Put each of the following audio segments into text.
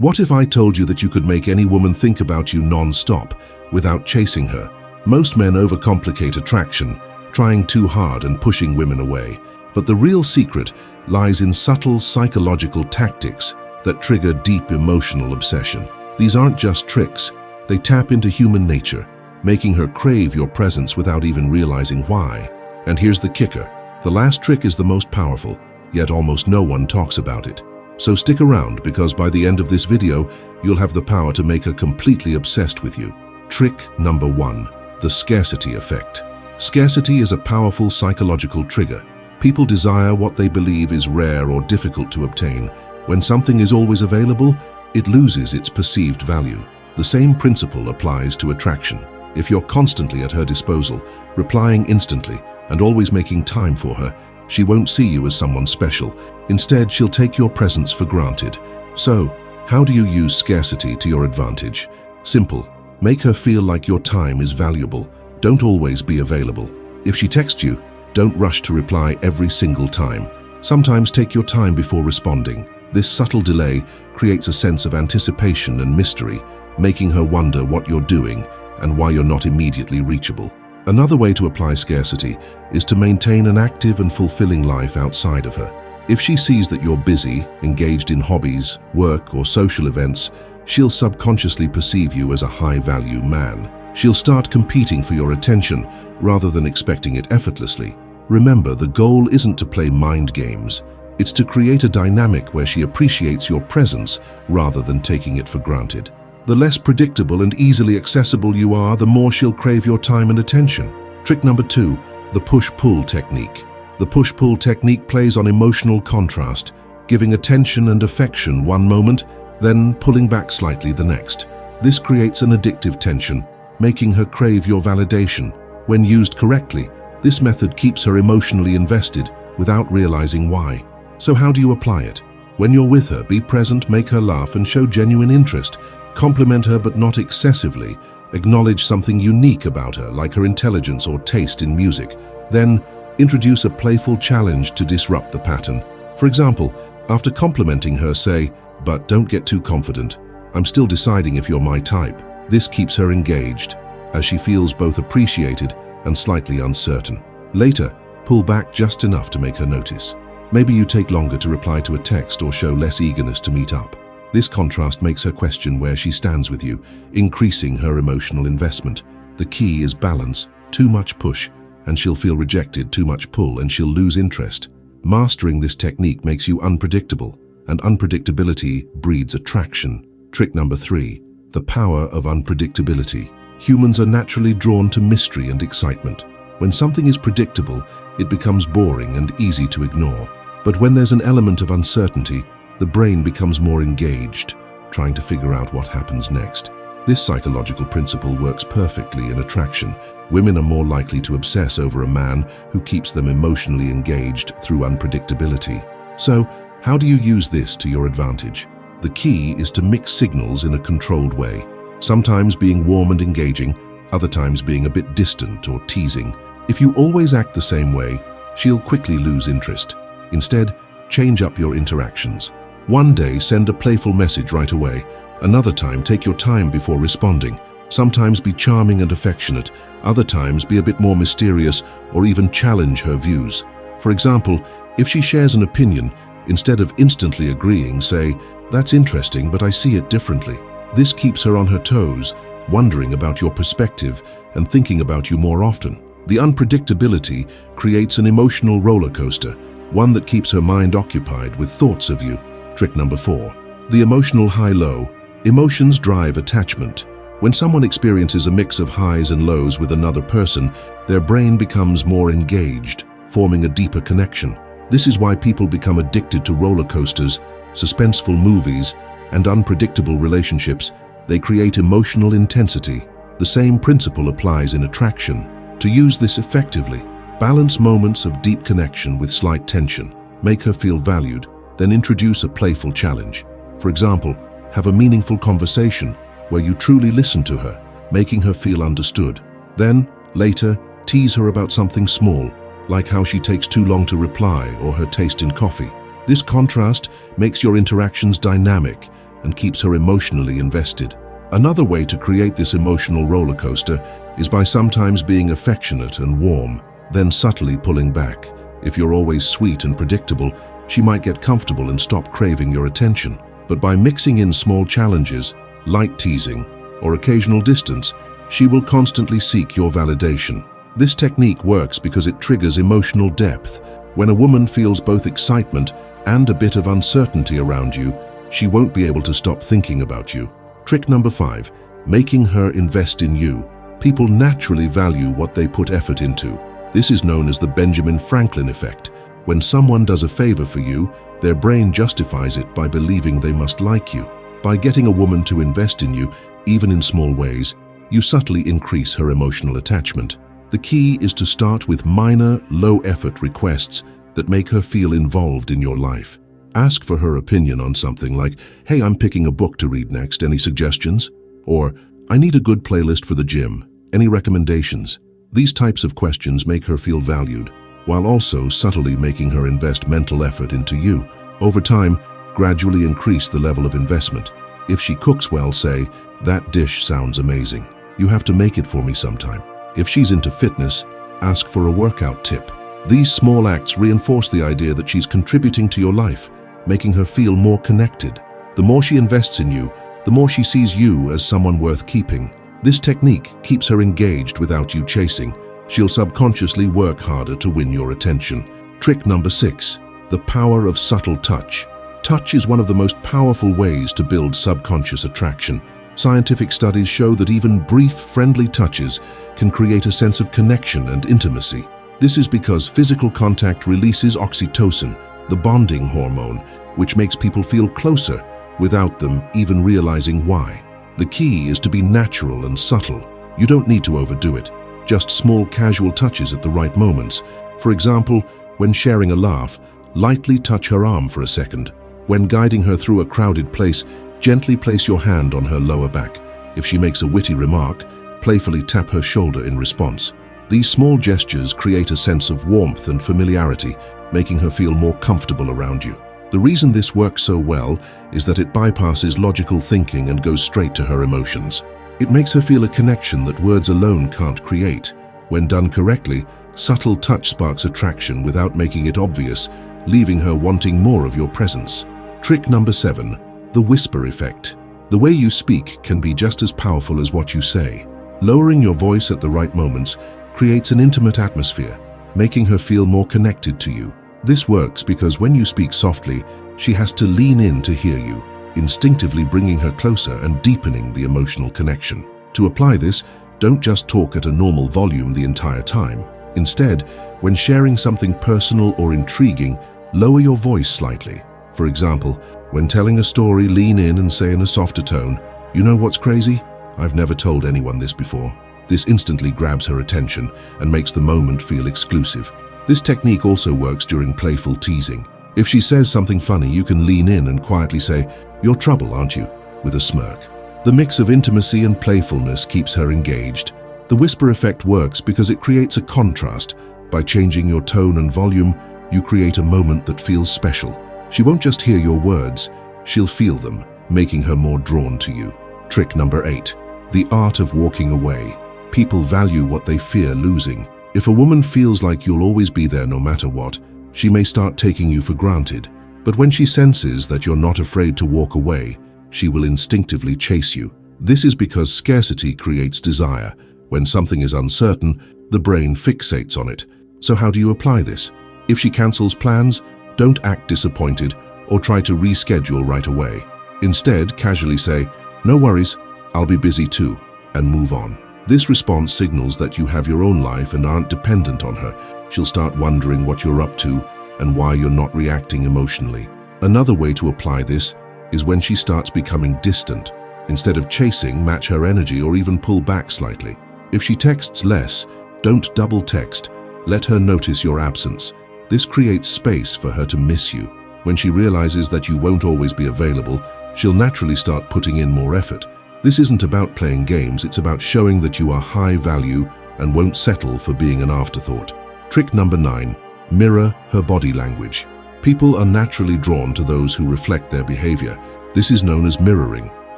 What if I told you that you could make any woman think about you non-stop without chasing her? Most men overcomplicate attraction, trying too hard and pushing women away. But the real secret lies in subtle psychological tactics that trigger deep emotional obsession. These aren't just tricks. They tap into human nature, making her crave your presence without even realizing why. And here's the kicker. The last trick is the most powerful, yet almost no one talks about it. So stick around, because by the end of this video, you'll have the power to make her completely obsessed with you. Trick number 1, the scarcity effect. Scarcity is a powerful psychological trigger. People desire what they believe is rare or difficult to obtain. When something is always available, it loses its perceived value. The same principle applies to attraction. If you're constantly at her disposal, replying instantly, and always making time for her, she won't see you as someone special. Instead, she'll take your presence for granted. So, how do you use scarcity to your advantage? Simple. Make her feel like your time is valuable. Don't always be available. If she texts you, don't rush to reply every single time. Sometimes take your time before responding. This subtle delay creates a sense of anticipation and mystery, making her wonder what you're doing and why you're not immediately reachable. Another way to apply scarcity is to maintain an active and fulfilling life outside of her. If she sees that you're busy, engaged in hobbies, work, or social events, she'll subconsciously perceive you as a high-value man. She'll start competing for your attention rather than expecting it effortlessly. Remember, the goal isn't to play mind games. It's to create a dynamic where she appreciates your presence rather than taking it for granted. The less predictable and easily accessible you are, the more she'll crave your time and attention. Trick number 2, the push-pull technique. The push-pull technique plays on emotional contrast, giving attention and affection one moment, then pulling back slightly the next. This creates an addictive tension, making her crave your validation. When used correctly, this method keeps her emotionally invested without realizing why. So how do you apply it? When you're with her, be present, make her laugh, and show genuine interest. Compliment her, but not excessively. Acknowledge something unique about her, like her intelligence or taste in music. Then, introduce a playful challenge to disrupt the pattern. For example, after complimenting her, say, "But don't get too confident. I'm still deciding if you're my type." This keeps her engaged, as she feels both appreciated and slightly uncertain. Later, pull back just enough to make her notice. Maybe you take longer to reply to a text or show less eagerness to meet up. This contrast makes her question where she stands with you, increasing her emotional investment. The key is balance. Too much push, and she'll feel rejected. Too much pull, and she'll lose interest. Mastering this technique makes you unpredictable, and unpredictability breeds attraction. Trick number 3, the power of unpredictability. Humans are naturally drawn to mystery and excitement. When something is predictable, it becomes boring and easy to ignore. But when there's an element of uncertainty, the brain becomes more engaged, trying to figure out what happens next. This psychological principle works perfectly in attraction. Women are more likely to obsess over a man who keeps them emotionally engaged through unpredictability. So, how do you use this to your advantage? The key is to mix signals in a controlled way, sometimes being warm and engaging, other times being a bit distant or teasing. If you always act the same way, she'll quickly lose interest. Instead, change up your interactions. One day, send a playful message right away. Another time, take your time before responding. Sometimes be charming and affectionate. Other times, be a bit more mysterious or even challenge her views. For example, if she shares an opinion, instead of instantly agreeing, say, "That's interesting, but I see it differently." This keeps her on her toes, wondering about your perspective and thinking about you more often. The unpredictability creates an emotional roller coaster, one that keeps her mind occupied with thoughts of you. Trick number 4, the emotional high-low. Emotions drive attachment. When someone experiences a mix of highs and lows with another person, their brain becomes more engaged, forming a deeper connection. This is why people become addicted to roller coasters, suspenseful movies, and unpredictable relationships. They create emotional intensity. The same principle applies in attraction. To use this effectively, balance moments of deep connection with slight tension. Make her feel valued, then introduce a playful challenge. For example, have a meaningful conversation where you truly listen to her, making her feel understood. Then, later, tease her about something small, like how she takes too long to reply or her taste in coffee. This contrast makes your interactions dynamic and keeps her emotionally invested. Another way to create this emotional roller coaster is by sometimes being affectionate and warm, then subtly pulling back. If you're always sweet and predictable, she might get comfortable and stop craving your attention. But by mixing in small challenges, light teasing, or occasional distance, she will constantly seek your validation. This technique works because it triggers emotional depth. When a woman feels both excitement and a bit of uncertainty around you, she won't be able to stop thinking about you. Trick number 5, making her invest in you. People naturally value what they put effort into. This is known as the Benjamin Franklin effect. When someone does a favor for you, their brain justifies it by believing they must like you. By getting a woman to invest in you, even in small ways, you subtly increase her emotional attachment. The key is to start with minor, low-effort requests that make her feel involved in your life. Ask for her opinion on something like, "Hey, I'm picking a book to read next, any suggestions?" Or, "I need a good playlist for the gym, any recommendations?" These types of questions make her feel valued, while also subtly making her invest mental effort into you. Over time, gradually increase the level of investment. If she cooks well, say, "That dish sounds amazing. You have to make it for me sometime." If she's into fitness, ask for a workout tip. These small acts reinforce the idea that she's contributing to your life, making her feel more connected. The more she invests in you, the more she sees you as someone worth keeping. This technique keeps her engaged without you chasing. She'll subconsciously work harder to win your attention. Trick number 6, the power of subtle touch. Touch is one of the most powerful ways to build subconscious attraction. Scientific studies show that even brief, friendly touches can create a sense of connection and intimacy. This is because physical contact releases oxytocin, the bonding hormone, which makes people feel closer without them even realizing why. The key is to be natural and subtle. You don't need to overdo it. Just small casual touches at the right moments. For example, when sharing a laugh, lightly touch her arm for a second. When guiding her through a crowded place, gently place your hand on her lower back. If she makes a witty remark, playfully tap her shoulder in response. These small gestures create a sense of warmth and familiarity, making her feel more comfortable around you. The reason this works so well is that it bypasses logical thinking and goes straight to her emotions. It makes her feel a connection that words alone can't create. When done correctly, subtle touch sparks attraction without making it obvious, leaving her wanting more of your presence. Trick number 7, the whisper effect. The way you speak can be just as powerful as what you say. Lowering your voice at the right moments creates an intimate atmosphere, making her feel more connected to you. This works because when you speak softly, she has to lean in to hear you, instinctively bringing her closer and deepening the emotional connection. To apply this, don't just talk at a normal volume the entire time. Instead, when sharing something personal or intriguing, lower your voice slightly. For example, when telling a story, lean in and say in a softer tone, "You know what's crazy? I've never told anyone this before." This instantly grabs her attention and makes the moment feel exclusive. This technique also works during playful teasing. If she says something funny, you can lean in and quietly say, "You're trouble, aren't you?" with a smirk. The mix of intimacy and playfulness keeps her engaged. The whisper effect works because it creates a contrast. By changing your tone and volume, you create a moment that feels special. She won't just hear your words, she'll feel them, making her more drawn to you. Trick number 8, the art of walking away. People value what they fear losing. If a woman feels like you'll always be there no matter what, she may start taking you for granted. But when she senses that you're not afraid to walk away, she will instinctively chase you. This is because scarcity creates desire. When something is uncertain, the brain fixates on it. So how do you apply this? If she cancels plans, don't act disappointed or try to reschedule right away. Instead, casually say, "No worries, I'll be busy too," and move on. This response signals that you have your own life and aren't dependent on her. She'll start wondering what you're up to and why you're not reacting emotionally. Another way to apply this is when she starts becoming distant. Instead of chasing, match her energy or even pull back slightly. If she texts less, don't double text. Let her notice your absence. This creates space for her to miss you. When she realizes that you won't always be available, she'll naturally start putting in more effort. This isn't about playing games, it's about showing that you are high value and won't settle for being an afterthought. Trick number 9, mirror her body language. People are naturally drawn to those who reflect their behavior. This is known as mirroring,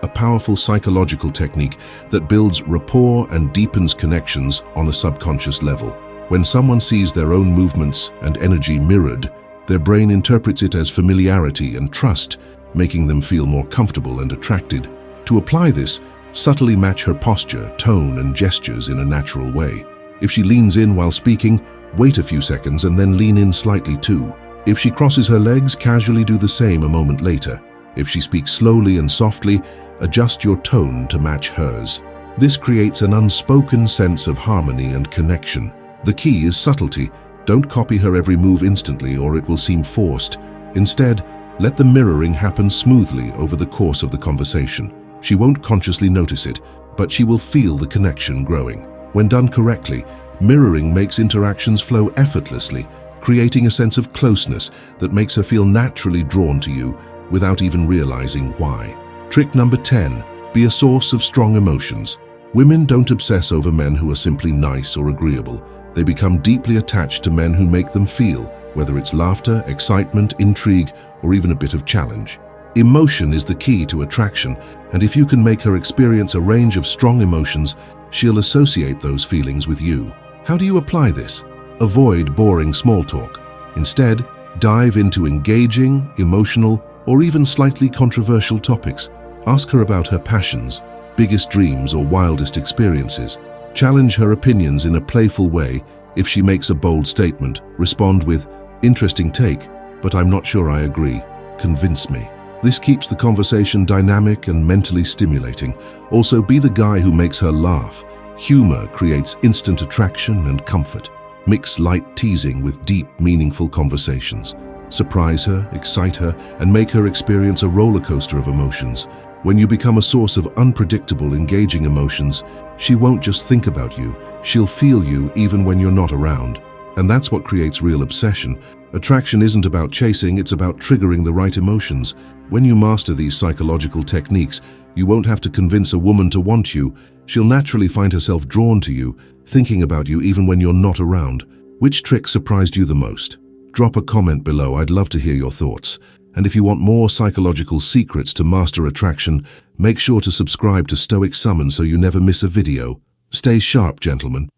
a powerful psychological technique that builds rapport and deepens connections on a subconscious level. When someone sees their own movements and energy mirrored, their brain interprets it as familiarity and trust, making them feel more comfortable and attracted. To apply this, subtly match her posture, tone, and gestures in a natural way. If she leans in while speaking, wait a few seconds and then lean in slightly too. If she crosses her legs, casually do the same a moment later. If she speaks slowly and softly, adjust your tone to match hers. This creates an unspoken sense of harmony and connection. The key is subtlety. Don't copy her every move instantly or it will seem forced. Instead, let the mirroring happen smoothly over the course of the conversation. She won't consciously notice it, but she will feel the connection growing. When done correctly, mirroring makes interactions flow effortlessly, creating a sense of closeness that makes her feel naturally drawn to you without even realizing why. Trick number 10, be a source of strong emotions. Women don't obsess over men who are simply nice or agreeable. They become deeply attached to men who make them feel, whether it's laughter, excitement, intrigue, or even a bit of challenge. Emotion is the key to attraction, and if you can make her experience a range of strong emotions, she'll associate those feelings with you. How do you apply this? Avoid boring small talk. Instead, dive into engaging, emotional, or even slightly controversial topics. Ask her about her passions, biggest dreams, or wildest experiences. Challenge her opinions in a playful way. If she makes a bold statement, respond with, "Interesting take, but I'm not sure I agree. Convince me." This keeps the conversation dynamic and mentally stimulating. Also, be the guy who makes her laugh. Humor creates instant attraction and comfort. Mix light teasing with deep, meaningful conversations. Surprise her, excite her, and make her experience a roller coaster of emotions. When you become a source of unpredictable, engaging emotions, she won't just think about you, she'll feel you even when you're not around. And that's what creates real obsession. Attraction isn't about chasing, it's about triggering the right emotions. When you master these psychological techniques, you won't have to convince a woman to want you. She'll naturally find herself drawn to you, thinking about you even when you're not around. Which trick surprised you the most? Drop a comment below, I'd love to hear your thoughts. And if you want more psychological secrets to master attraction, make sure to subscribe to Stoic Summon so you never miss a video. Stay sharp, gentlemen.